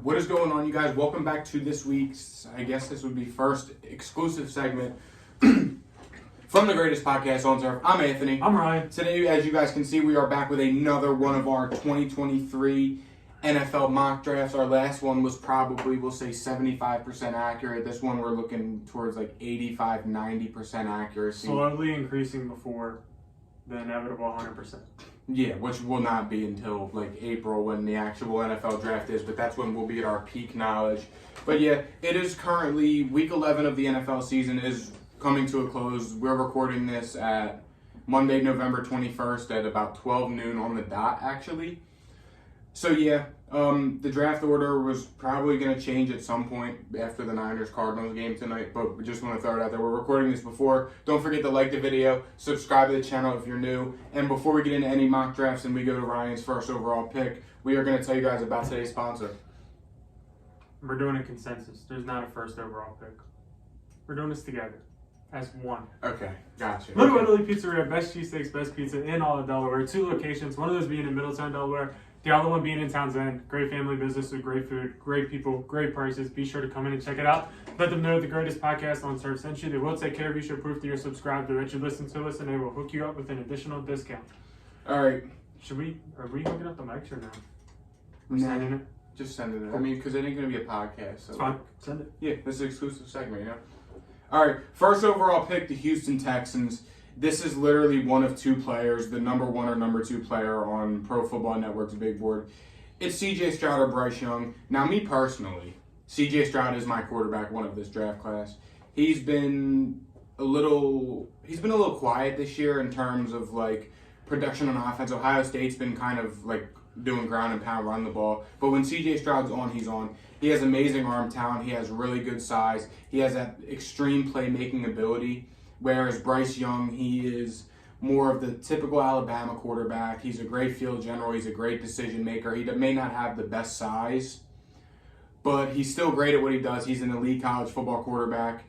What is going on, you guys? Welcome back to this week's, I guess this would be first exclusive segment from the greatest podcast on turf. I'm Anthony. I'm Ryan. Today, as you guys can see, we are back with another one of our 2023 NFL mock drafts. Our last one was probably, we'll say, 75% accurate. This one we're looking towards like 85, 90% accuracy. Slowly increasing before the inevitable 100%. Yeah, which will not be until like April when the actual NFL draft is, but that's when we'll be at our peak knowledge. But yeah, it is currently week 11 of the NFL season is coming to a close. We're recording this at Monday, November 21st at about 12 noon on the dot, actually. So yeah, the draft order was probably going to change at some point after the Niners-Cardinals game tonight, but we just want to throw it out there. We're recording this before. Don't forget to like the video, subscribe to the channel if you're new, and before we get into any mock drafts and we go to Ryan's first overall pick, we are going to tell you guys about today's sponsor. We're doing a consensus. There's not a first overall pick. We're doing this together as one. Okay, gotcha. Little Italy Pizzeria, best cheesesteaks, best pizza in all of Delaware. 2 locations, one of those being in Middletown, Delaware. The other one being in Townsend. Great family business with great food, great people, great prices. Be sure to come in and check it out. Let them know the greatest podcast on turf sent you. They will take care of you. Show proof that you're subscribed to it. You listen to us, and they will hook you up with an additional discount. All right. Are we hooking up the mics or no? We're Nah, sending it. just send it. I mean, because it ain't going to be a podcast. So. It's fine. Send it. Yeah, this is an exclusive segment, you know? All right, first overall pick, the Houston Texans. This is literally one of 2 players, the number 1 or number 2 player on Pro Football Network's big board. It's C.J. Stroud or Bryce Young. Now, me personally, C.J. Stroud is my quarterback one of this draft class. He's been a little quiet this year in terms of like production on offense. Ohio State's been kind of like doing ground and pound, run the ball. But when C.J. Stroud's on, he's on. He has amazing arm talent. He has really good size. He has that extreme playmaking ability. Whereas Bryce Young, he is more of the typical Alabama quarterback. He's a great field general. He's a great decision maker. He may not have the best size, but he's still great at what he does. He's an elite college football quarterback.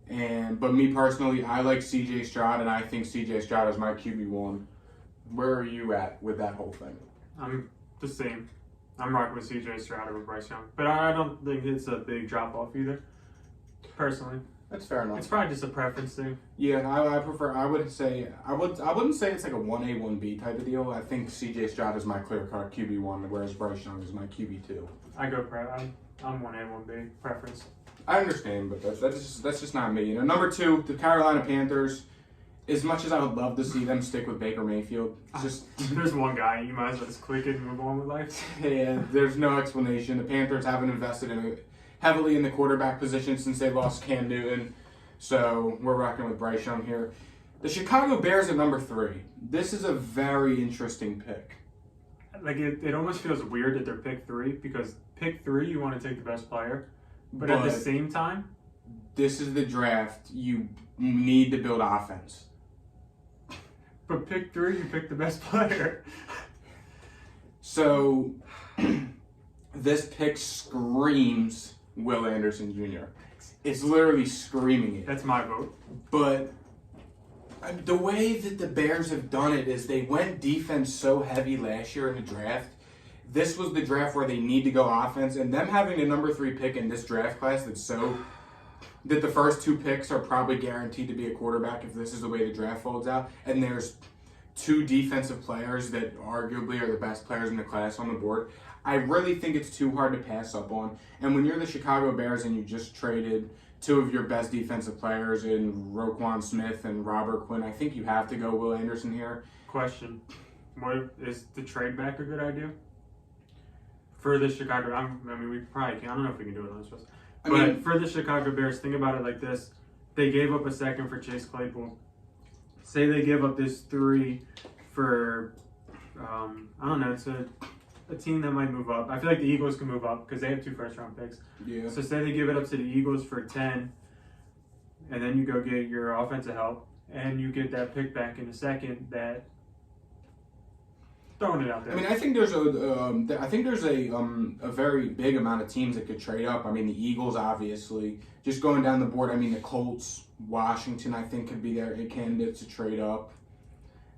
But me personally, I like C.J. Stroud, and I think C.J. Stroud is my QB1. Where are you at with that whole thing? I'm the same. I'm rocking with C.J. Stroud over Bryce Young. But I don't think it's a big drop-off either, personally. That's fair enough. It's probably just a preference thing. Yeah, I prefer. I wouldn't say it's like a 1A 1B type of deal. I think C.J. Stroud is my clear cut QB1, whereas Bryce Young is my QB2. I'm 1A 1B preference. I understand, but that's just not me. You know, number 2, the Carolina Panthers. As much as I would love to see them stick with Baker Mayfield, it's just there's one guy you might as well just click it and move on with life. Yeah, there's no explanation. The Panthers haven't invested heavily in the quarterback position since they lost Cam Newton. So we're rocking with Bryce Young here. The Chicago Bears at number 3. This is a very interesting pick. Like it almost feels weird that they're pick 3 because pick 3 you want to take the best player, but at the same time, this is the draft. You need to build offense. But pick 3, you pick the best player. So this pick screams Will Anderson Jr. It's literally screaming it. That's my vote. But the way that the Bears have done it is they went defense so heavy last year in the draft. This was the draft where they need to go offense, and them having the number 3 pick in this draft class that the first 2 picks are probably guaranteed to be a quarterback if this is the way the draft folds out, and there's 2 defensive players that arguably are the best players in the class on the board. I really think it's too hard to pass up on. And when you're the Chicago Bears and you just traded 2 of your best defensive players in Roquan Smith and Robert Quinn, I think you have to go Will Anderson here. Question: is the trade back a good idea for the Chicago? We probably can. I don't know if we can do it on this. But for the Chicago Bears, think about it like this: they gave up a second for Chase Claypool. Say they give up this 3 for I don't know. It's a team that might move up. I feel like the Eagles can move up because they have 2 first-round picks. Yeah. So say they give it up to the Eagles for 10, and then you go get your offensive help, and you get that pick back in a second. That throwing it out there. I mean, I think there's a very big amount of teams that could trade up. I mean, the Eagles, obviously, just going down the board. I mean, the Colts, Washington, I think could be their candidates to trade up.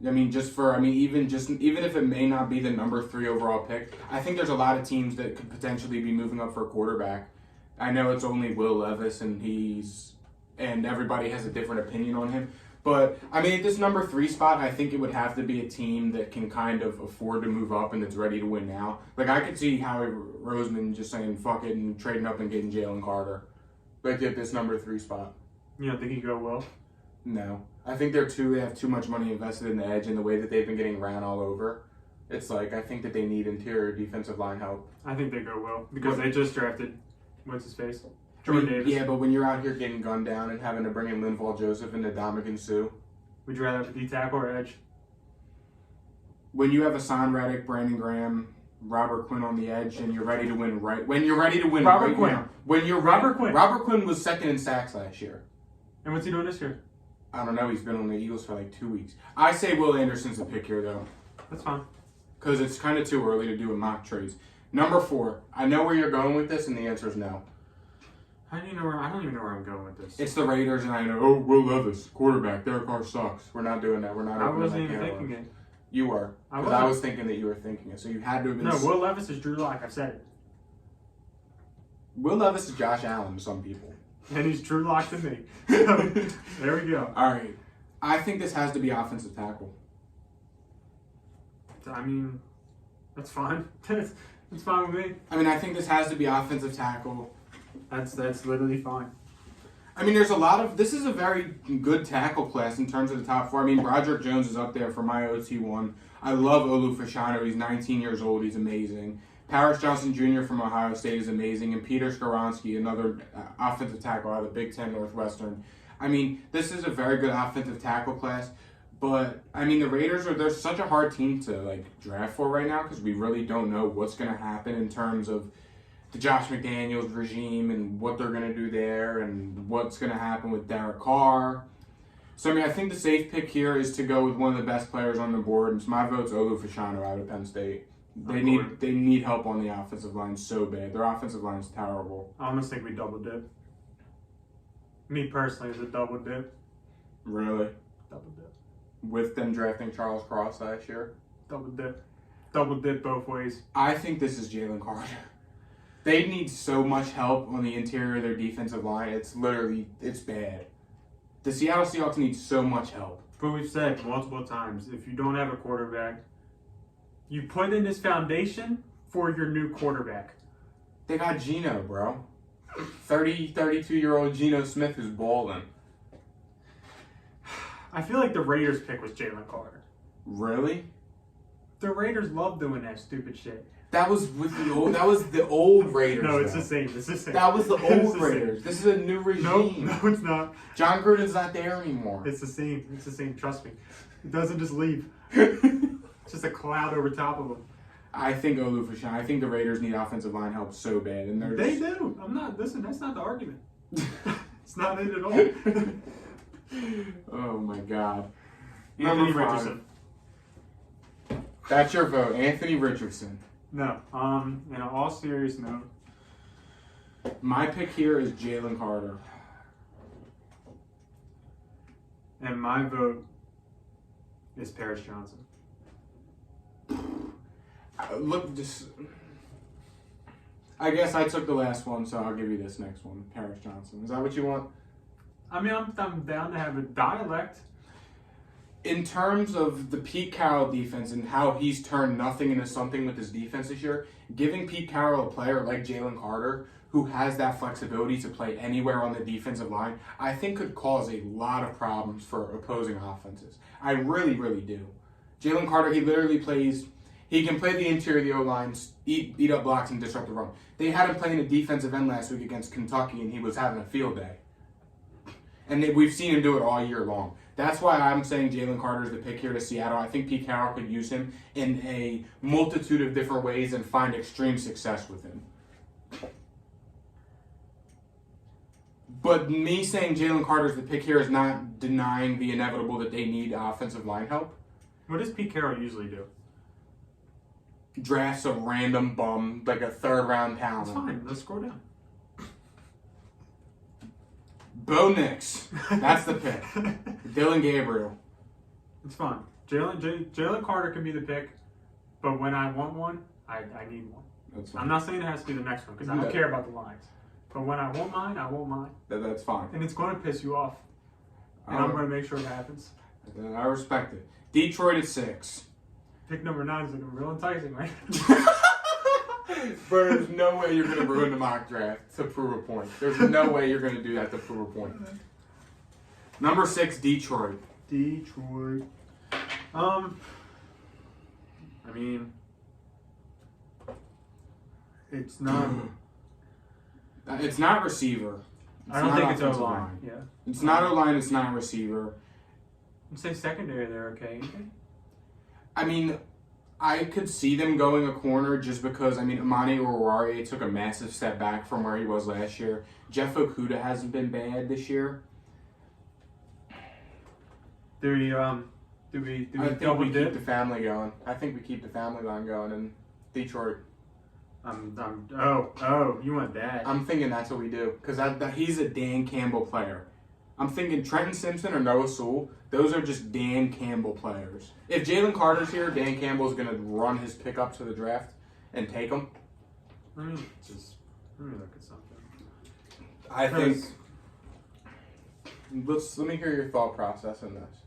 I mean, even if it may not be the number 3 overall pick, I think there's a lot of teams that could potentially be moving up for a quarterback. I know it's only Will Levis, and everybody has a different opinion on him. But, I mean, at this number 3 spot, I think it would have to be a team that can kind of afford to move up and that's ready to win now. Like, I could see Howie Roseman just saying, fuck it, and trading up and getting Jalen Carter. Like, at this number 3 spot. You don't think he'd go well? No. I think they have too much money invested in the edge and the way that they've been getting ran all over. It's like, I think that they need interior defensive line help. I think they go well because they just drafted, what's his face? Jordan Davis. Yeah, but when you're out here getting gunned down and having to bring in Linval Joseph and Ndamukong Suh. Would you rather have a D tackle or edge? When you have Hassan Reddick, Brandon Graham, Robert Quinn on the edge, and you're ready to win when you're ready to win Robert Quinn. Now. Robert Quinn was second in sacks last year. And what's he doing this year? I don't know. He's been on the Eagles for like 2 weeks. I say Will Anderson's the pick here, though. That's fine. Because it's kind of too early to do a mock trades. Number 4. I know where you're going with this, and the answer is no. How do you know where? I don't even know where I'm going with this. It's the Raiders, and I know. Oh, Will Levis, quarterback. Derek Carr sucks. We're not doing that. We're not. I wasn't even thinking it. You were. Because I was thinking that you were thinking it. So you had to have been. No, Will Levis is Drew Lock. I've said it. Will Levis is Josh Allen to some people. And he's Drew Lock to me. There we go. All right. I think this has to be offensive tackle. I mean, that's fine. That's fine with me. I mean, I think this has to be offensive tackle. That's literally fine. I mean, this is a very good tackle class in terms of the top 4. I mean, Broderick Jones is up there for my OT1. I love Olu Fashanu. He's 19 years old. He's amazing. Paris Johnson Jr. from Ohio State is amazing. And Peter Skoronski, another offensive tackle out of the Big Ten Northwestern. I mean, this is a very good offensive tackle class. But, I mean, the Raiders they're such a hard team to, like, draft for right now because we really don't know what's going to happen in terms of the Josh McDaniels regime and what they're going to do there and what's going to happen with Derek Carr. So, I mean, I think the safe pick here is to go with one of the best players on the board. And so my vote's Olu Fashanu out of Penn State. They need help on the offensive line so bad. Their offensive line is terrible. I almost think we double dip. Me personally is a double dip. Really? Double dip. With them drafting Charles Cross last year? Double dip. Double dip both ways. I think this is Jalen Carter. They need so much help on the interior of their defensive line. It's bad. The Seattle Seahawks need so much help. But we've said multiple times, if you don't have a quarterback, you put in this foundation for your new quarterback. They got Geno, bro. 32-year-old Geno Smith who's balling. I feel like the Raiders pick was Jalen Carter. Really? The Raiders love doing that stupid shit. That was the old Raiders. No, it's the same. It's the same. That was the old Raiders. This is a new regime. No, it's not. John Gruden's not there anymore. It's the same. It's the same. Trust me. It doesn't just leave. It's just a cloud over top of them. I think Olu Fashanu. I think the Raiders need offensive line help so bad, and they do. I'm not. Listen, that's not the argument. It's not it at all. Oh my God. Anthony Richardson. That's your vote, Anthony Richardson. No. In all serious note, my pick here is Jalen Carter. And my vote is Paris Johnson. I guess I took the last one, so I'll give you this next one, Paris Johnson. Is that what you want? I mean, I'm down to have a dialect. In terms of the Pete Carroll defense and how he's turned nothing into something with his defense this year, giving Pete Carroll a player like Jalen Carter, who has that flexibility to play anywhere on the defensive line, I think could cause a lot of problems for opposing offenses. I really, really do. Jalen Carter, he literally plays... He can play the interior of the O-line, eat up blocks, and disrupt the run. They had him playing a defensive end last week against Kentucky, and he was having a field day. And we've seen him do it all year long. That's why I'm saying Jalen Carter is the pick here to Seattle. I think Pete Carroll could use him in a multitude of different ways and find extreme success with him. But me saying Jalen Carter is the pick here is not denying the inevitable that they need offensive line help. What does Pete Carroll usually do? Drafts a random bum, like a third-round talent. That's fine. Let's scroll down. Bo Nix. That's the pick. Dylan Gabriel. It's fine. Jalen Carter can be the pick, but when I want one, I need one. That's fine. I'm not saying it has to be the next one because I don't care about the lines. But when I want mine, I want mine. That's fine. And it's going to piss you off. And I'm going to make sure it happens. I respect it. Detroit at 6. Pick number 9 is looking real enticing, right? But there's no way you're going to ruin the mock draft to prove a point. There's no way you're going to do that to prove a point. Number 6, Detroit. Detroit. I mean, it's not. It's not receiver. I don't think it's O-line. Yeah. It's not O-line. It's not receiver. I'd say secondary, they're okay. I mean, I could see them going a corner just because, Amani Oruwariye took a massive step back from where he was last year. Jeff Okudah hasn't been bad this year. Do we I think we keep the family going. I think we keep the family line going in Detroit. You want that? I'm thinking that's what we do because he's a Dan Campbell player. I'm thinking Trenton Simpson or Noah Sewell. Those are just Dan Campbell players. If Jalen Carter's here, Dan Campbell's going to run his pickup to the draft and take him. Let me look at something. I think. Let me hear your thought process in this.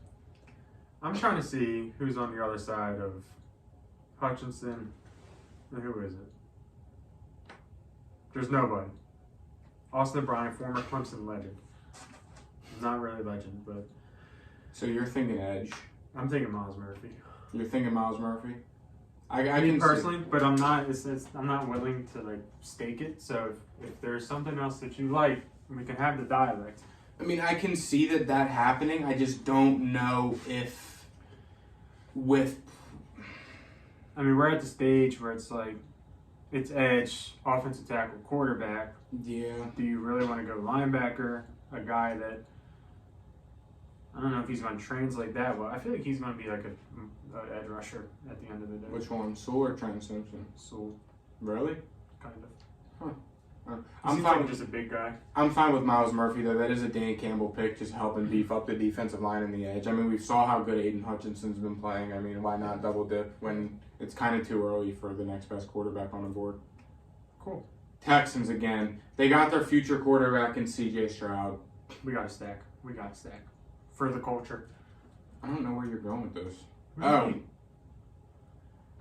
I'm trying to see who's on the other side of Hutchinson. And who is it? There's nobody. Austin Bryant, former Clemson legend. Not really legend, but. So you're thinking edge. I'm thinking Miles Murphy. You're thinking Miles Murphy. I can can personally, but I'm not. I'm not willing to stake it. So if there's something else that you like, we can have the dialect. I can see that happening. I just don't know if with. We're at the stage where it's it's edge, offensive tackle, quarterback. Yeah. Do you really want to go linebacker? A guy that I don't know if he's going to translate that well. I feel like he's going to be like a edge rusher at the end of the day. Which one, Sewell or Trent Simpson? Sewell. Really? Kind of. Huh. I'm fine. Just a big guy. I'm fine with Miles Murphy though. That is a Dan Campbell pick, just helping beef up the defensive line and the edge. We saw how good Aiden Hutchinson's been playing. Why not double dip when it's kind of too early for the next best quarterback on the board? Cool. Texans again. They got their future quarterback in C.J. Stroud. We got to stack. For the culture. I don't know where you're going with this. Really?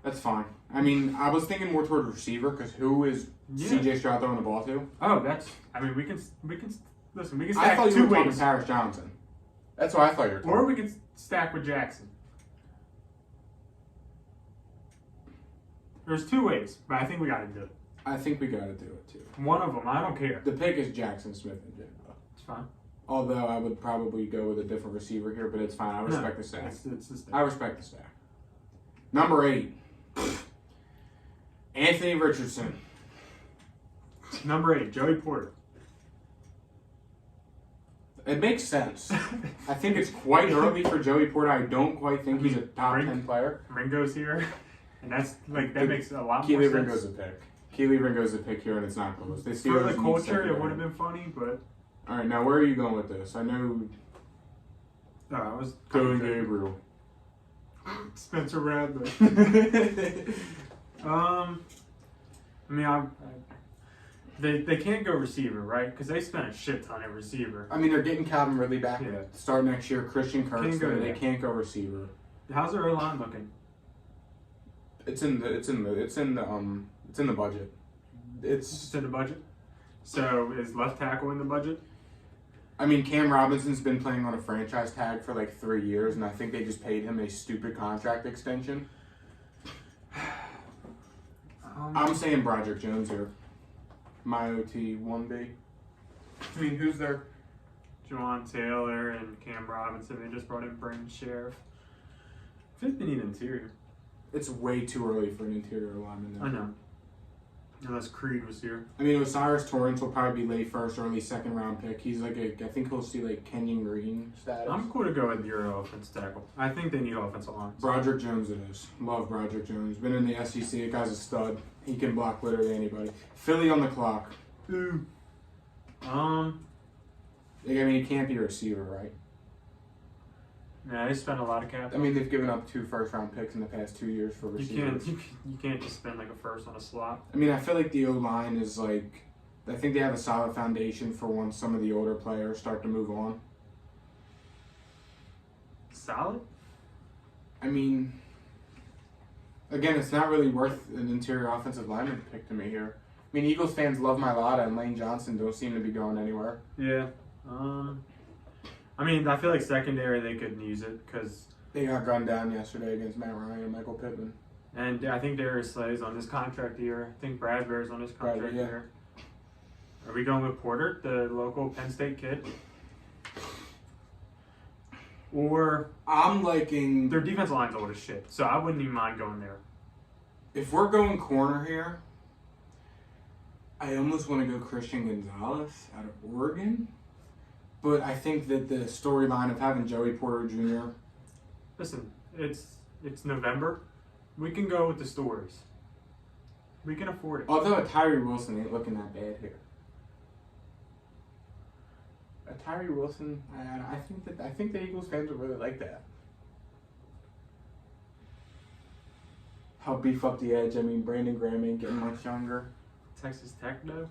That's fine. I was thinking more toward receiver because who is C.J. Stroud throwing the ball to? Oh, that's. We can listen. We can I stack thought you two were talking ways. Paris Johnson. That's what I thought you were talking. Or we can stack with Jackson. There's two ways, but I think we got to do it. I think we got to do it too. One of them, I don't care. The pick is Jackson Smith and Jigba. It's fine. Although I would probably go with a different receiver here, but it's fine. I respect the stack. It's the stack. I respect the stack. Number 8. Anthony Richardson. Number 8, Joey Porter. It makes sense. I think it's quite early for Joey Porter. I don't quite think he's a top 10 player. Ringo's here, and that's that makes a lot Keely more sense. Ringo's a pick. Keely Ringo's a pick here, and it's not close. They For the culture, it would have been funny, but. All right, now where are you going with this? I know. No, I was. Dylan Gabriel. Spencer Radley. They can't go receiver, right? Because they spent a shit ton at receiver. They're getting Calvin Ridley back to start next year. Christian Kirk, they can't go receiver. How's their O-line looking? It's in the budget. It's in the budget. So is left tackle in the budget? Cam Robinson's been playing on a franchise tag for 3 years, and I think they just paid him a stupid contract extension. I'm saying Broderick Jones here. My OT 1B. Who's there? Juwan Taylor and Cam Robinson. They just brought in Brandon Sheriff. I think they need interior. It's way too early for an interior lineman now. I know. Unless Creed was here. Osiris Torrance will probably be late first, early second round pick. He's I think he'll see Kenyon Green status. I'm cool to go with your offensive tackle. I think they need offensive lines. Broderick Jones it is. Love Broderick Jones. Been in the SEC. The guy's a stud. He can block literally anybody. Philly on the clock. Ooh. He can't be a receiver, right? Yeah, they spent a lot of cap. I mean, they've given up 2 first-round picks in the past 2 years for receivers. You can't just spend like a first on a slot. I mean, I feel like the O-line is like, I think they have a solid foundation for once some of the older players start to move on. Solid? I mean, again, it's not really worth an interior offensive lineman pick to me here. I mean, Eagles fans love Mailata and Lane Johnson don't seem to be going anywhere. Yeah. I mean, I feel like secondary they could use it because they got gunned down yesterday against Matt Ryan and Michael Pittman. And I think Darius Slay's on his contract year. I think Bradbury's on his contract year. Are we going with Porter, the local Penn State kid? Or I'm liking their defensive line's old as shit, so I wouldn't even mind going there. If we're going corner here, I almost want to go Christian Gonzalez out of Oregon. But I think that the storyline of having Joey Porter Jr. Listen, it's November. We can go with the stories. We can afford it. Although a Tyree Wilson ain't looking that bad here. A Tyree Wilson, I think the Eagles fans would really like that. Help beef up the edge. I mean, Brandon Graham ain't getting much younger. Texas Tech, though?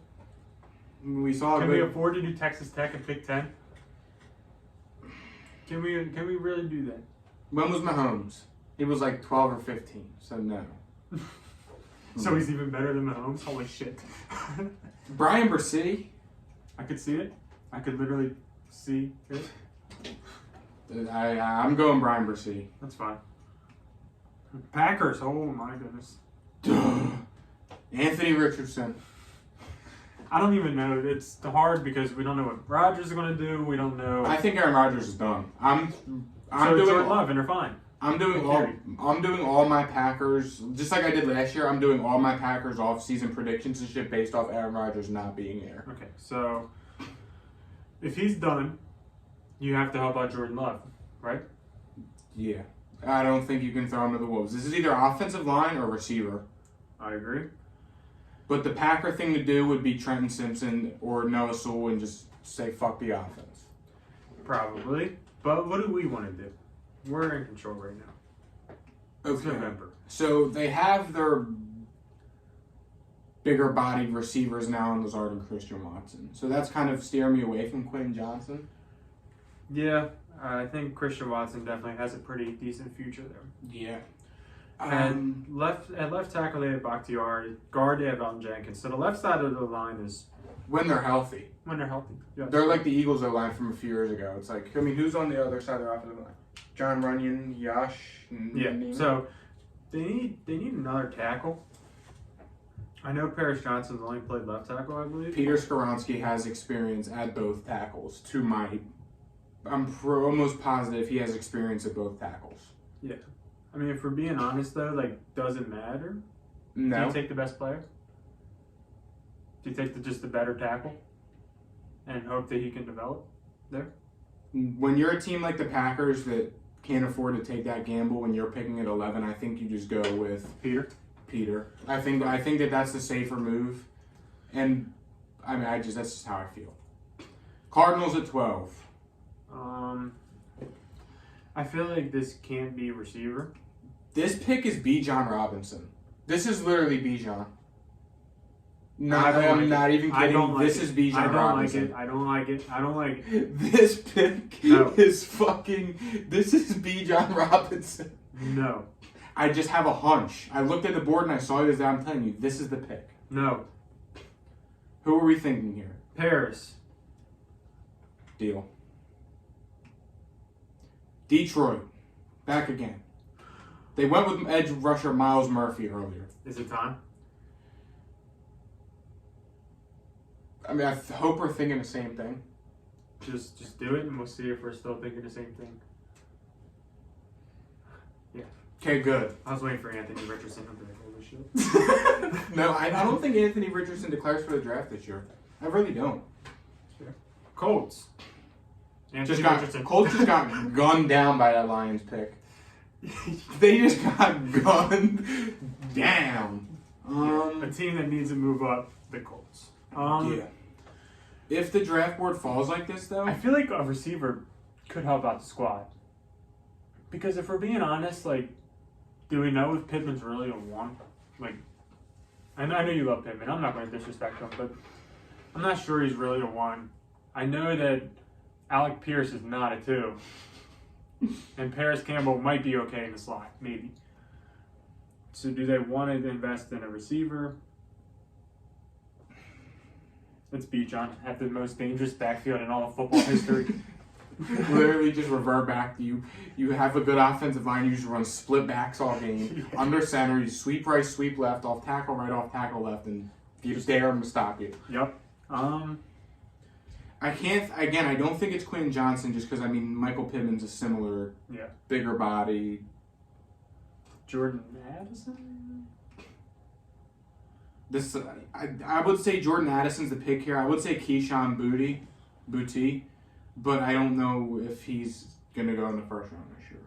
We saw. Can we afford to do Texas Tech and pick 10? Can we really do that? When was Mahomes? He was like 12 or 15, so no. So he's even better than Mahomes? Holy shit. Brian Brzee? I could see it. I could literally see it. I'm going Brian Brzee. That's fine. Packers, oh my goodness. Anthony Richardson. I don't even know. It's hard because we don't know what Rodgers is going to do. We don't know. I think Aaron Rodgers is done. I'm so doing Jordan Love, and they're fine. I'm doing all my Packers, just like I did last year. I'm doing all my Packers off-season predictions and shit based off Aaron Rodgers not being there. Okay, so if he's done, you have to help out Jordan Love, right? Yeah. I don't think you can throw him to the Wolves. This is either offensive line or receiver. I agree. But the Packer thing to do would be Trenton Simpson or Noah Sewell and just say, fuck the offense. Probably. But what do we want to do? We're in control right now. It's November. So they have their bigger-bodied receivers now in Lazard and Christian Watson. So that's kind of steering me away from Quentin Johnson. Yeah, I think Christian Watson definitely has a pretty decent future there. Yeah. And at left tackle, they have Bakhtiari. Guard, they have Elton Jenkins. So the left side of the line is... When they're healthy. When they're healthy, yes. They're like the Eagles O-line from a few years ago. It's like, I mean, who's on the other side of the offensive line? John Runyon, Yash, and yeah. So they need another tackle. I know Paris Johnson's only played left tackle, I believe. Peter Skoronski has experience at both tackles. I'm almost positive he has experience at both tackles. Yeah. I mean, if we're being honest, though, like, does it matter? No. Do you take the best player? Do you take just the better tackle and hope that he can develop there? When you're a team like the Packers that can't afford to take that gamble when you're picking at 11, I think you just go with Peter. I think that's the safer move. And, I mean, that's just how I feel. Cardinals at 12. I feel like this can't be receiver. This pick is Bijan Robinson. This is literally Bijan. I'm not even kidding. This is Bijan Robinson. I don't like it. This pick is fucking... This is Bijan Robinson. No. I just have a hunch. I looked at the board and I saw this. I'm telling you, this is the pick. No. Who are we thinking here? Paris. Deal. Detroit. Back again. They went with edge rusher Miles Murphy earlier. Is it time? I mean, I hope we're thinking the same thing. Just do it and we'll see if we're still thinking the same thing. Yeah. Okay, good. I was waiting for Anthony Richardson to be like, holy shit. No, I don't think Anthony Richardson declares for the draft this year. I really don't. Sure. Colts. Colts just got gunned down by that Lions pick. They just got gunned down. A team that needs to move up, the Colts. Yeah. If the draft board falls like this, though, I feel like a receiver could help out the squad. Because if we're being honest, like, do we know if Pittman's really a 1? Like, I know you love Pittman. I'm not going to disrespect him, but I'm not sure he's really a 1. I know that Alec Pierce is not a 2. And Paris Campbell might be okay in the slot, maybe. So do they want to invest in a receiver? Let's be John. Have the most dangerous backfield in all of football history. Literally just revert back to you. You have a good offensive line. You just run split backs all game. Yeah. Under center, you sweep right, sweep left, off tackle right, off tackle left, and you just dare him to stop you. Yep. I can't. Again, I don't think it's Quinn Johnson, just because Michael Pittman's a similar, bigger body. Jordan Addison. This I would say Jordan Addison's the pick here. I would say Keyshawn Boutte, but I don't know if he's gonna go in the first round this year.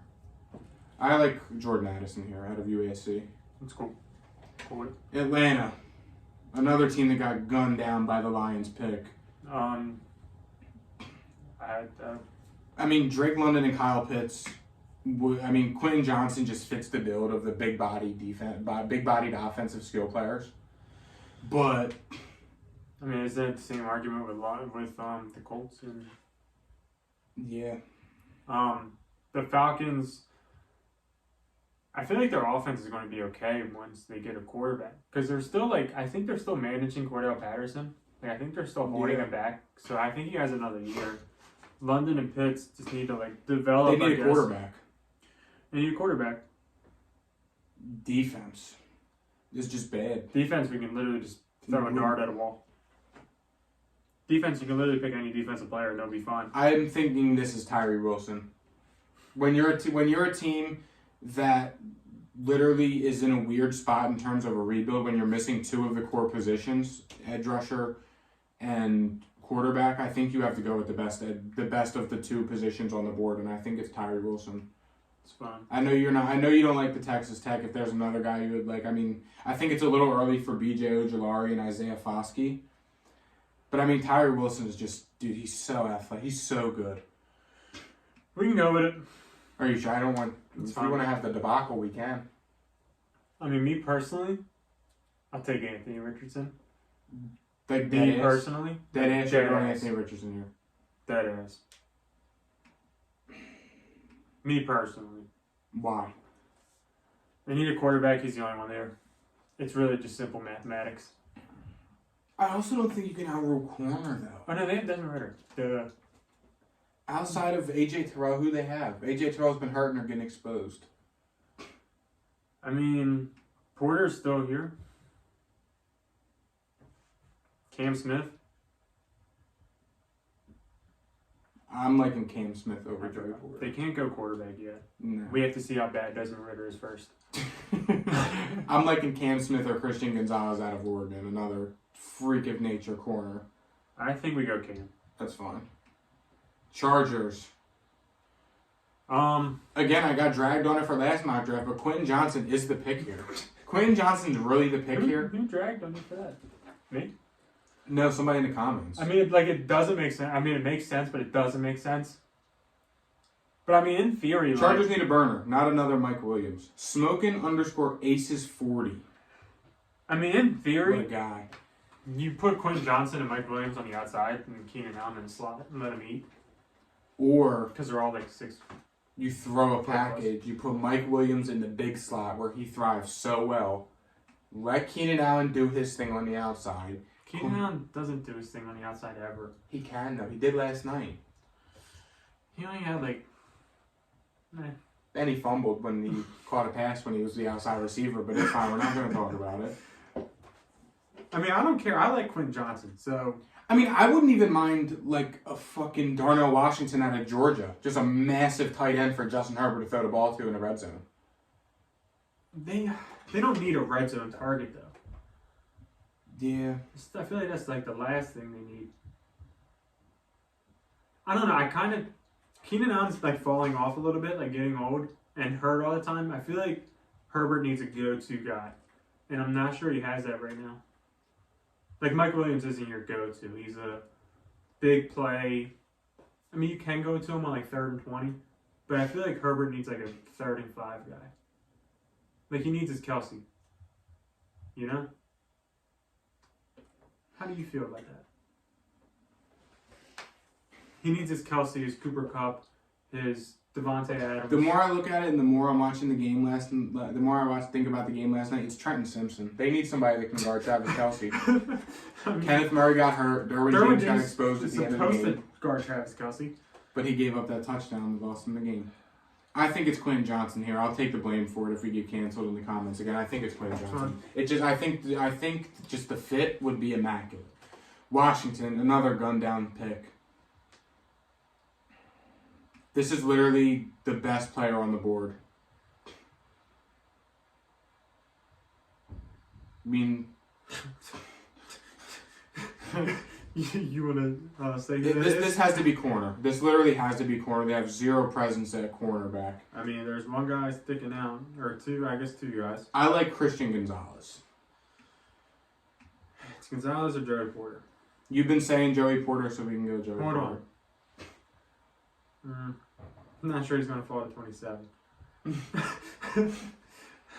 I like Jordan Addison here out of UASC. That's cool. Cool. Atlanta, another team that got gunned down by the Lions pick. Drake London and Kyle Pitts. Quentin Johnson just fits the build of the big-bodied offensive skill players. But is that the same argument with the Colts and the Falcons? I feel like their offense is going to be okay once they get a quarterback, because they're still I think they're still managing Cordell Patterson. I think they're still holding him back, so I think he has another year. London and Pitts just need to develop. They need a quarterback. They need a quarterback. Defense is just bad. Defense, we can literally just throw a dart at a wall. Defense, you can literally pick any defensive player and they'll be fine. I'm thinking this is Tyree Wilson. When you're a team that literally is in a weird spot in terms of a rebuild, when you're missing 2 of the core positions, edge rusher and quarterback, I think you have to go with the best of the 2 positions on the board, and I think it's Tyree Wilson. It's fine. I know you don't like the Texas Tech. If there's another guy you would like, I think it's a little early for B.J. Ojulari and Isaiah Foskey. But Tyree Wilson is just, dude, he's so athletic. He's so good. We can go with it. Are you sure? I don't want. If you want to have the debacle, we can. Me personally, I'll take Anthony Richardson. Personally? Dead ass, you're going Anthony Richardson here. Dead ass. Me personally. Why? They need a quarterback. He's the only one there. It's really just simple mathematics. I also don't think you can outrule corner, though. Oh, no, it doesn't matter. Outside of A.J. Terrell, who they have? A.J. Terrell's been hurt and are getting exposed. Porter's still here. Cam Smith. I'm liking Cam Smith over Joey Porter. They can't go quarterback yet. No. We have to see how bad Desmond Ridder is first. I'm liking Cam Smith or Christian Gonzalez out of Oregon, another freak of nature corner. I think we go Cam. That's fine. Chargers. Again, I got dragged on it for last mock draft, but Quentin Johnson is the pick here. Quentin Johnson's really the pick here. Who dragged on you for that? Me? No, somebody in the comments. It doesn't make sense. It makes sense, but it doesn't make sense. But in theory, Chargers need a burner, not another Mike Williams. Smokin_aces40. In theory, what a guy. You put Quentin Johnson and Mike Williams on the outside and Keenan Allen in the slot and let them eat. Or because they're all 6. You throw a package. You put Mike Williams in the big slot where he thrives so well. Let Keenan Allen do his thing on the outside. Keenan Allen doesn't do his thing on the outside ever. He can, though. He did last night. He only had Then he fumbled when he caught a pass when he was the outside receiver, but it's fine. We're not going to talk about it. I don't care. I like Quentin Johnson, so... I wouldn't even mind, a fucking Darnell Washington out of Georgia. Just a massive tight end for Justin Herbert to throw the ball to in the red zone. They don't need a red zone target, though. Yeah. I feel like that's, the last thing they need. I don't know. Keenan Allen's, falling off a little bit, getting old and hurt all the time. I feel like Herbert needs a go-to guy. And I'm not sure he has that right now. Mike Williams isn't your go-to. He's a big play. You can go to him on 3rd and 20. But I feel like Herbert needs like a 3rd and 5 guy. Like he needs his Kelsey. You know? How do you feel about that? He needs his Kelsey, his Cooper Kupp, his Devontae Adams. The more I look at it, and the more I'm watching the game the more I think about the game last night, it's Trenton Simpson. They need somebody that can guard Travis Kelsey. Kenneth Murray got hurt. Derwin James got exposed at the end of the game. Supposed to guard Travis Kelsey, but he gave up that touchdown that lost him the game. I think it's Quinn Johnson here. I'll take the blame for it if we get canceled in the comments again. I think it's Quinn Johnson. I think just the fit would be immaculate. Washington, another gun down pick. This is literally the best player on the board. I mean, you want to say this has to be corner. This literally has to be corner. They have zero presence at cornerback. I mean, there's one guy sticking out, or two. I guess 2 guys. I like Christian Gonzalez. It's Gonzalez or Joey Porter. You've been saying Joey Porter, so we can go Joey Porter. Hold on. I'm not sure he's going to fall to 27.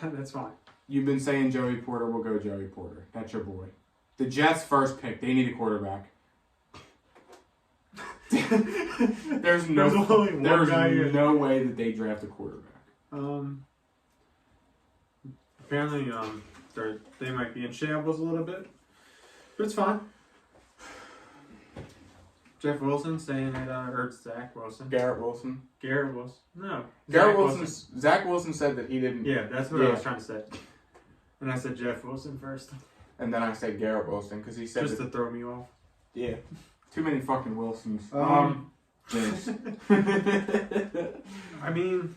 That's fine. You've been saying Joey Porter, we'll go Joey Porter. That's your boy. The Jets' first pick, they need a quarterback. There's no way that they draft a quarterback. Apparently, they might be in shambles a little bit, but it's fine. Jeff Wilson saying that, or Zach Wilson. Garrett Wilson. No. Zach Wilson said that he didn't. Yeah, that's what I was trying to say. And I said Jeff Wilson first. And then I said Garrett Wilson because he said just to throw me off. Yeah. Too many fucking Wilsons. Yes. I mean,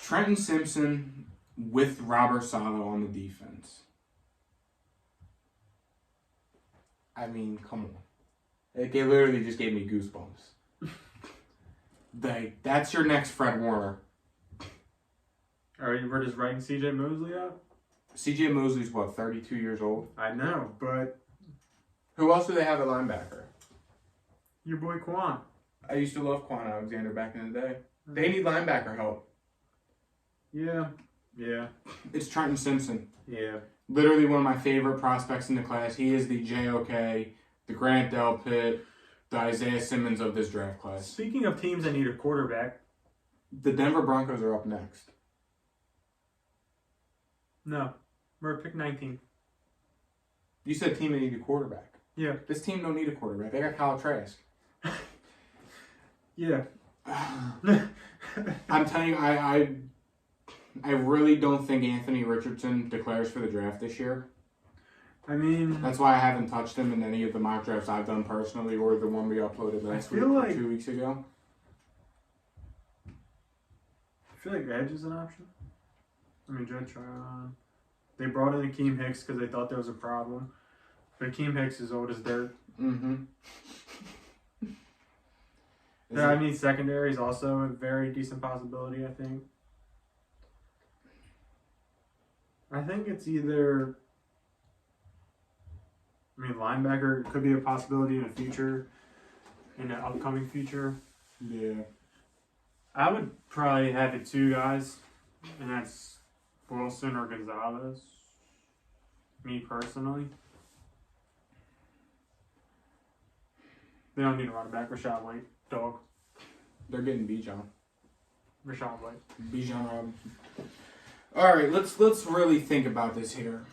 Trenton Simpson with Robert Saleh on the defense. I mean, come on. It literally just gave me goosebumps. That's your next Fred Warner. We're just writing C.J. Mosley out? C.J. Mosley's, 32 years old? I know, but... Who else do they have at linebacker? Your boy Quan. I used to love Quan Alexander back in the day. They need linebacker help. Yeah. It's Trenton Simpson. Yeah. Literally one of my favorite prospects in the class. He is the JOK, the Grant Delpit, the Isaiah Simmons of this draft class. Speaking of teams that need a quarterback. The Denver Broncos are up next. No. We're at pick 19. You said team that need a quarterback. Yeah. This team don't need a quarterback. They got Kyle Trask. Yeah. I'm telling you, I really don't think Anthony Richardson declares for the draft this year. I mean... That's why I haven't touched him in any of the mock drafts I've done personally or the one we uploaded last week or 2 weeks ago. I feel like edge is an option. I mean, Joe Tryon. They brought in Akeem Hicks because they thought there was a problem. But Akeem Hicks is old as dirt. Mm-hmm. Yeah, I mean, secondary is also a very decent possibility, I think. I think it's either... I mean, linebacker could be a possibility in the future, in the upcoming future. Yeah. I would probably have it 2 guys, and that's Wilson or Gonzalez. Me personally. They don't need a running back. Rashad White. Dog. They're getting Bijan. Rashad White. Bijan Robinson. All right, let's really think about this here.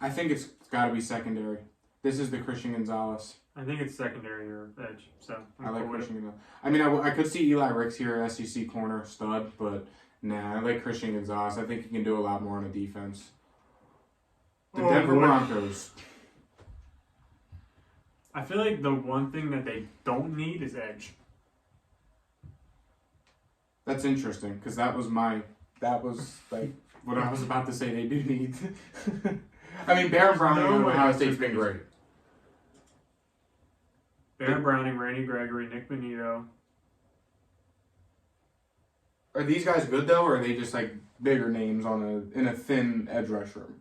I think it's got to be secondary. This is the Christian Gonzalez. I think it's secondary or edge. So I like Christian Gonzalez. I mean, I could see Eli Ricks here, SEC corner stud, but nah, I like Christian Gonzalez. I think he can do a lot more on the defense. The Denver Broncos. I feel like the one thing that they don't need is edge. That's interesting because that was like what I was about to say they do need. I mean, Baron Browning at Ohio State's been great. Baron Browning, Randy Gregory, Nick Benito. Are these guys good though, or are they just like bigger names in a thin edge rush room?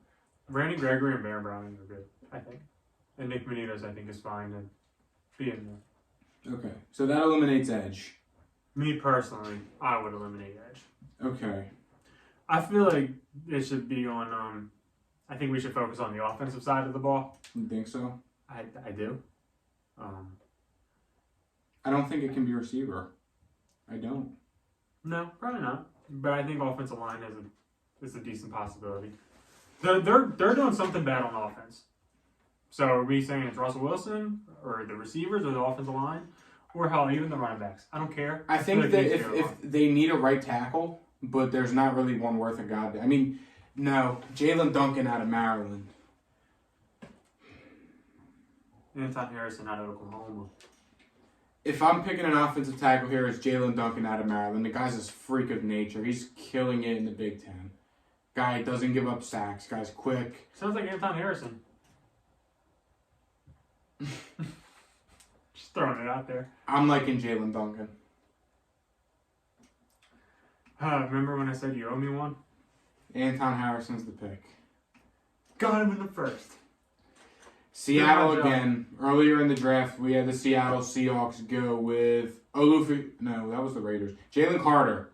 Randy Gregory and Baron Browning are good, I think. And Nick Manitas, I think, is fine to be in there. Okay, so that eliminates edge. Me personally, I would eliminate edge. Okay. I feel like it should be on. I think we should focus on the offensive side of the ball. You think so? I do. I don't think it can be receiver. I don't. No, probably not. But I think offensive line is a decent possibility. They're doing something bad on offense. So are we saying it's Russell Wilson or the receivers or the offensive line or hell even the running backs? I don't care. I think that if they need a right tackle, but there's not really one worth a god. I mean, no, Jalen Duncan out of Maryland. Anton Harrison out of Oklahoma. If I'm picking an offensive tackle here, it's Jalen Duncan out of Maryland. The guy's a freak of nature. He's killing it in the Big Ten. Guy doesn't give up sacks. Guy's quick. Sounds like Anton Harrison. Just throwing it out there. I'm liking Jalen Duncan. Remember when I said you owe me one? Anton Harrison's the pick. Got him in the first. Seattle again. Earlier in the draft, we had the Seattle Seahawks go with Olufi. No, that was the Raiders. Jalen Carter.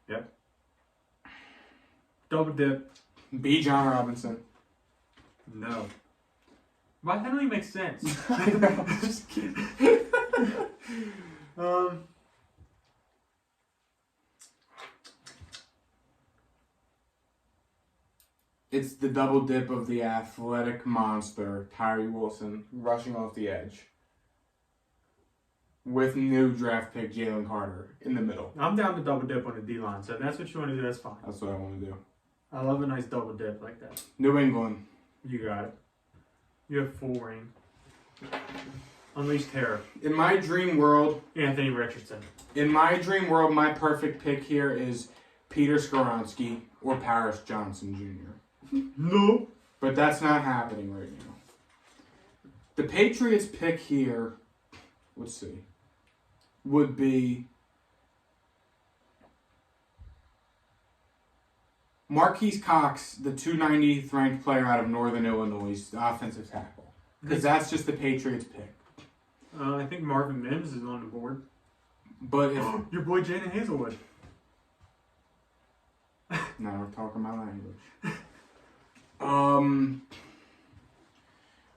Yep. Double dip. B. John Robinson. No. Why? That don't even make sense. Just kidding. It's the double dip of the athletic monster, Tyree Wilson, rushing off the edge. With new draft pick Jalen Carter in the middle. I'm down to double dip on the D-line, so if that's what you want to do, that's fine. That's what I want to do. I love a nice double dip like that. New England. You got it. You have full reign. Unleash terror. In my dream world, Anthony Richardson. In my dream world, my perfect pick here is Peter Skoronski or Paris Johnson Jr. No. But that's not happening right now. The Patriots pick here, let's see, would be Marquise Cox, the 290th ranked player out of Northern Illinois, the offensive tackle. Because that's just the Patriots pick. I think Marvin Mims is on the board. But if your boy Jaden Hazelwood. Now we're talking my language.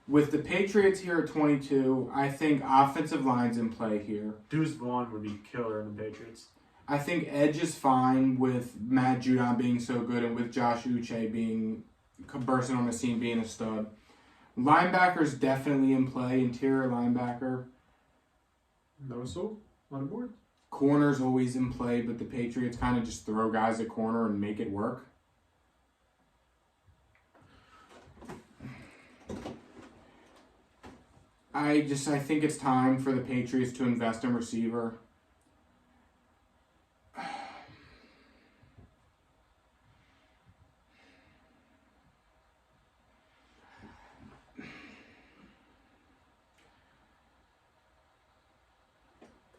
With the Patriots here at 22, I think offensive line's in play here. Deuce Vaughn would be killer in the Patriots. I think edge is fine with Matt Judon being so good and with Josh Uche being bursting on the scene, being a stud. Linebacker's definitely in play. Interior linebacker. No soul on the board. Corner's always in play, but the Patriots kind of just throw guys at corner and make it work. I think it's time for the Patriots to invest in receiver.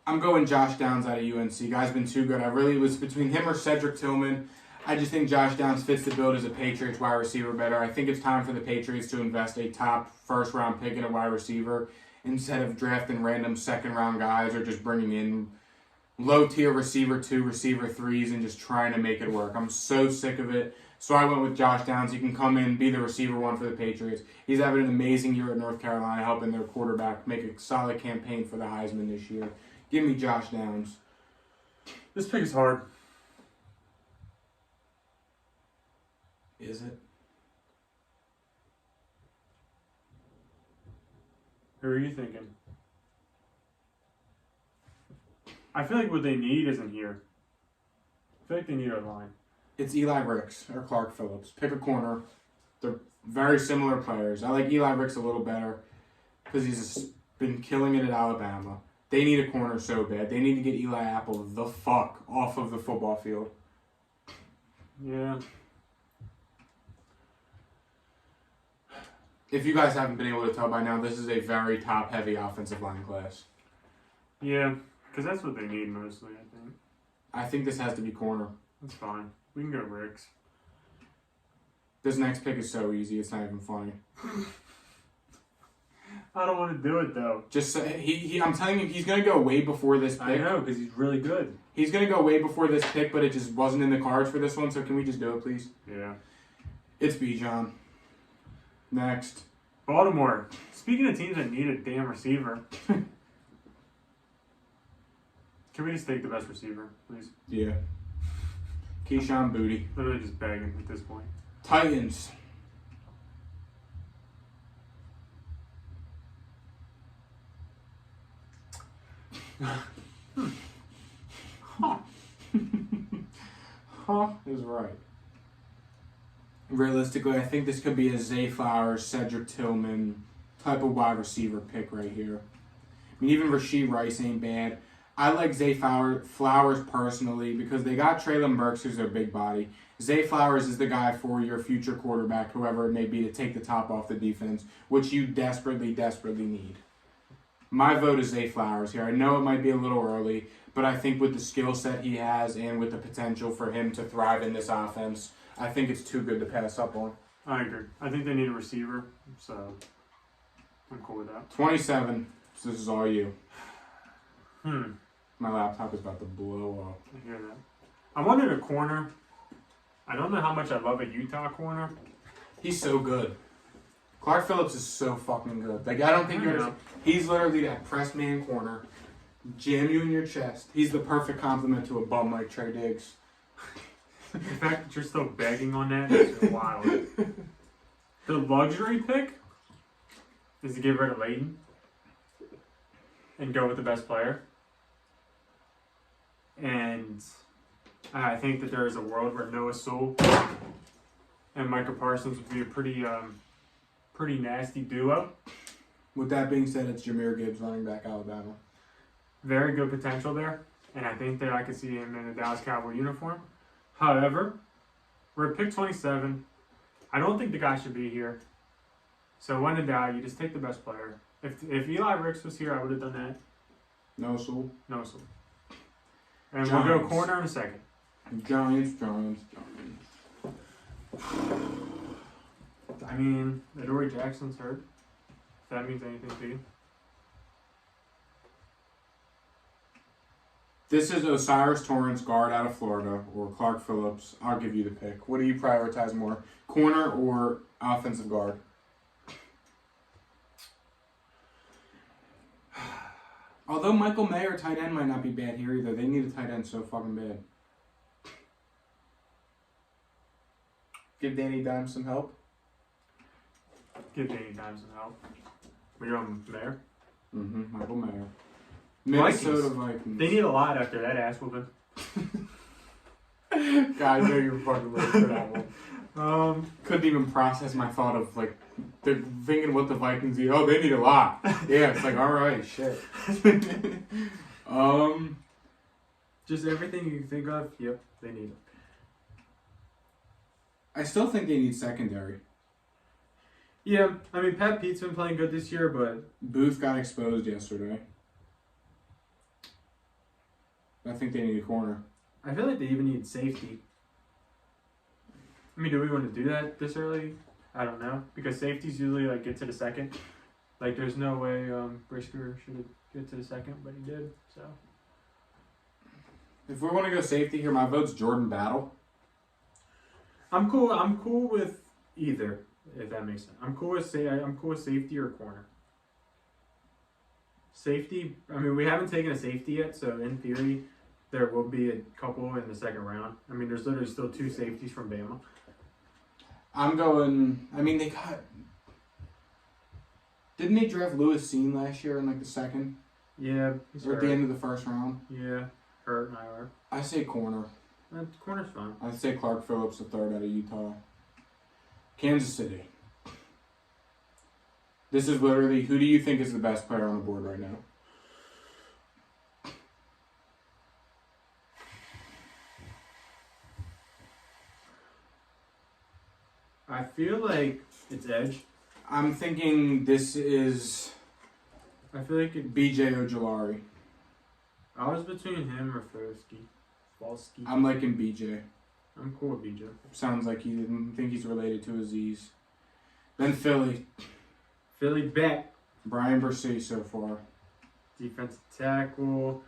I'm going Josh Downs out of UNC. Guy's been too good. I really was between him or Cedric Tillman. I just think Josh Downs fits the build as a Patriots wide receiver better. I think it's time for the Patriots to invest a top first-round pick in a wide receiver instead of drafting random second-round guys or just bringing in low-tier receiver 2, receiver 3s and just trying to make it work. I'm so sick of it. So I went with Josh Downs. He can come in, be the receiver 1 for the Patriots. He's having an amazing year at North Carolina, helping their quarterback make a solid campaign for the Heisman this year. Give me Josh Downs. This pick is hard. Is it? Who are you thinking? I feel like what they need isn't here. I feel like they need a line. It's Eli Ricks or Clark Phillips. Pick a corner. They're very similar players. I like Eli Ricks a little better because he's been killing it at Alabama. They need a corner so bad. They need to get Eli Apple the fuck off of the football field. Yeah. If you guys haven't been able to tell by now, this is a very top-heavy offensive line class. Yeah, because that's what they need mostly, I think. I think this has to be corner. That's fine. We can go Ricks. This next pick is so easy, it's not even funny. I don't want to do it though. Just I'm telling you, he's gonna go way before this pick. I know, because he's really good. He's gonna go way before this pick, but it just wasn't in the cards for this one. So can we just do it, please? Yeah. It's Bijan. Next. Baltimore. Speaking of teams that need a damn receiver, can we just take the best receiver, please? Yeah. Keyshawn Booty. Literally just begging at this point. Titans. Huh. Huh is right. Realistically, I think this could be a Zay Flowers, Cedric Tillman type of wide receiver pick right here. I mean, even Rashee Rice ain't bad. I like Zay Flowers personally because they got Traylon Burks, who's their big body. Zay Flowers is the guy for your future quarterback, whoever it may be, to take the top off the defense, which you desperately, desperately need. My vote is Zay Flowers here. I know it might be a little early, but I think with the skill set he has and with the potential for him to thrive in this offense, I think it's too good to pass up on. I agree. I think they need a receiver, so I'm cool with that. 27. So this is all you. Hmm. My laptop is about to blow up. I hear that. I wanted a corner. I don't know how much I love a Utah corner. He's so good. Clark Phillips is so fucking good. Like, I don't think you're... He's literally that press man corner. Jam you in your chest. He's the perfect complement to a bum like Trey Diggs. The fact that you're still begging on that is wild. The luxury pick is to get rid of Layton and go with the best player. And I think that there is a world where Noah Sewell and Micah Parsons would be a pretty nasty duo. With that being said, it's Jahmyr Gibbs, running back, Alabama. Very good potential there, and I think that I could see him in a Dallas Cowboy uniform. However, we're at pick 27. I don't think the guy should be here. So when in doubt, you just take the best player. If Eli Ricks was here, I would have done that. No Sewell. No Sewell. And Giants. we'll go corner in a second. Giants. I mean, Adoree Jackson's hurt. If that means anything to you. This is Osiris Torrance, guard out of Florida, or Clark Phillips. I'll give you the pick. What do you prioritize more, corner or offensive guard? Although Michael Mayer, tight end, might not be bad here either. They need a tight end so fucking bad. Give Danny Dimes some help. Give Danny Dimes some help. We're on Mayer. Michael Mayer. Minnesota Vikings. They need a lot after that ass whooping. God, I know you're fucking ready for that one. Couldn't even process my thought of like they're thinking what the Vikings need. Oh, they need a lot. Yeah, it's like all right, shit. Just everything you can think of. Yep, they need it. I still think they need secondary. Yeah, I mean Pat Pete's been playing good this year, but Booth got exposed yesterday. I think they need a corner. I feel like they even need safety. I mean, do we want to do that this early? I don't know. Because safeties usually like get to the second. Like there's no way Brisker should get to the second, but he did. So if we want to go safety here, my vote's Jordan Battle. I'm cool with either, if that makes sense. I'm cool with safety or corner. Safety, I mean, we haven't taken a safety yet, so in theory, there will be a couple in the second round. I mean, there's literally still 2 safeties from Bama. I'm going, I mean, they got, didn't they draft Lewis Seen last year in like the second? Yeah. Or at the end of the first round? Yeah, hurt and IR. I say corner. Corner's fine. I say Clark Phillips, the third out of Utah. Kansas City. This is literally, who do you think is the best player on the board right now? I feel like it's edge. I'm thinking this is I feel like it, BJ Ojolari. I was between him or Falski. I'm liking BJ. I'm cool with BJ. Sounds like he didn't think he's related to Aziz. Then Philly. Philly bet. Brian Bursey so far. Defensive tackle.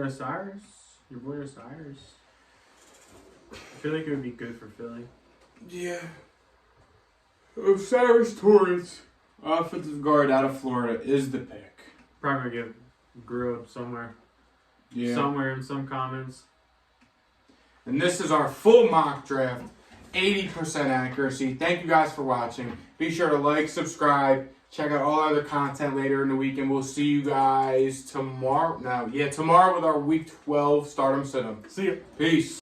Osiris? Your boy Osiris. I feel like it would be good for Philly. Yeah. Osiris Torrance, offensive guard out of Florida, is the pick. Probably grew up somewhere. Yeah. Somewhere in some comments. And this is our full mock draft. 80% accuracy. Thank you guys for watching. Be sure to like, subscribe, check out all our other content later in the week, and we'll see you guys tomorrow. Tomorrow with our Week 12 Stardom Sit-Em. See ya. Peace.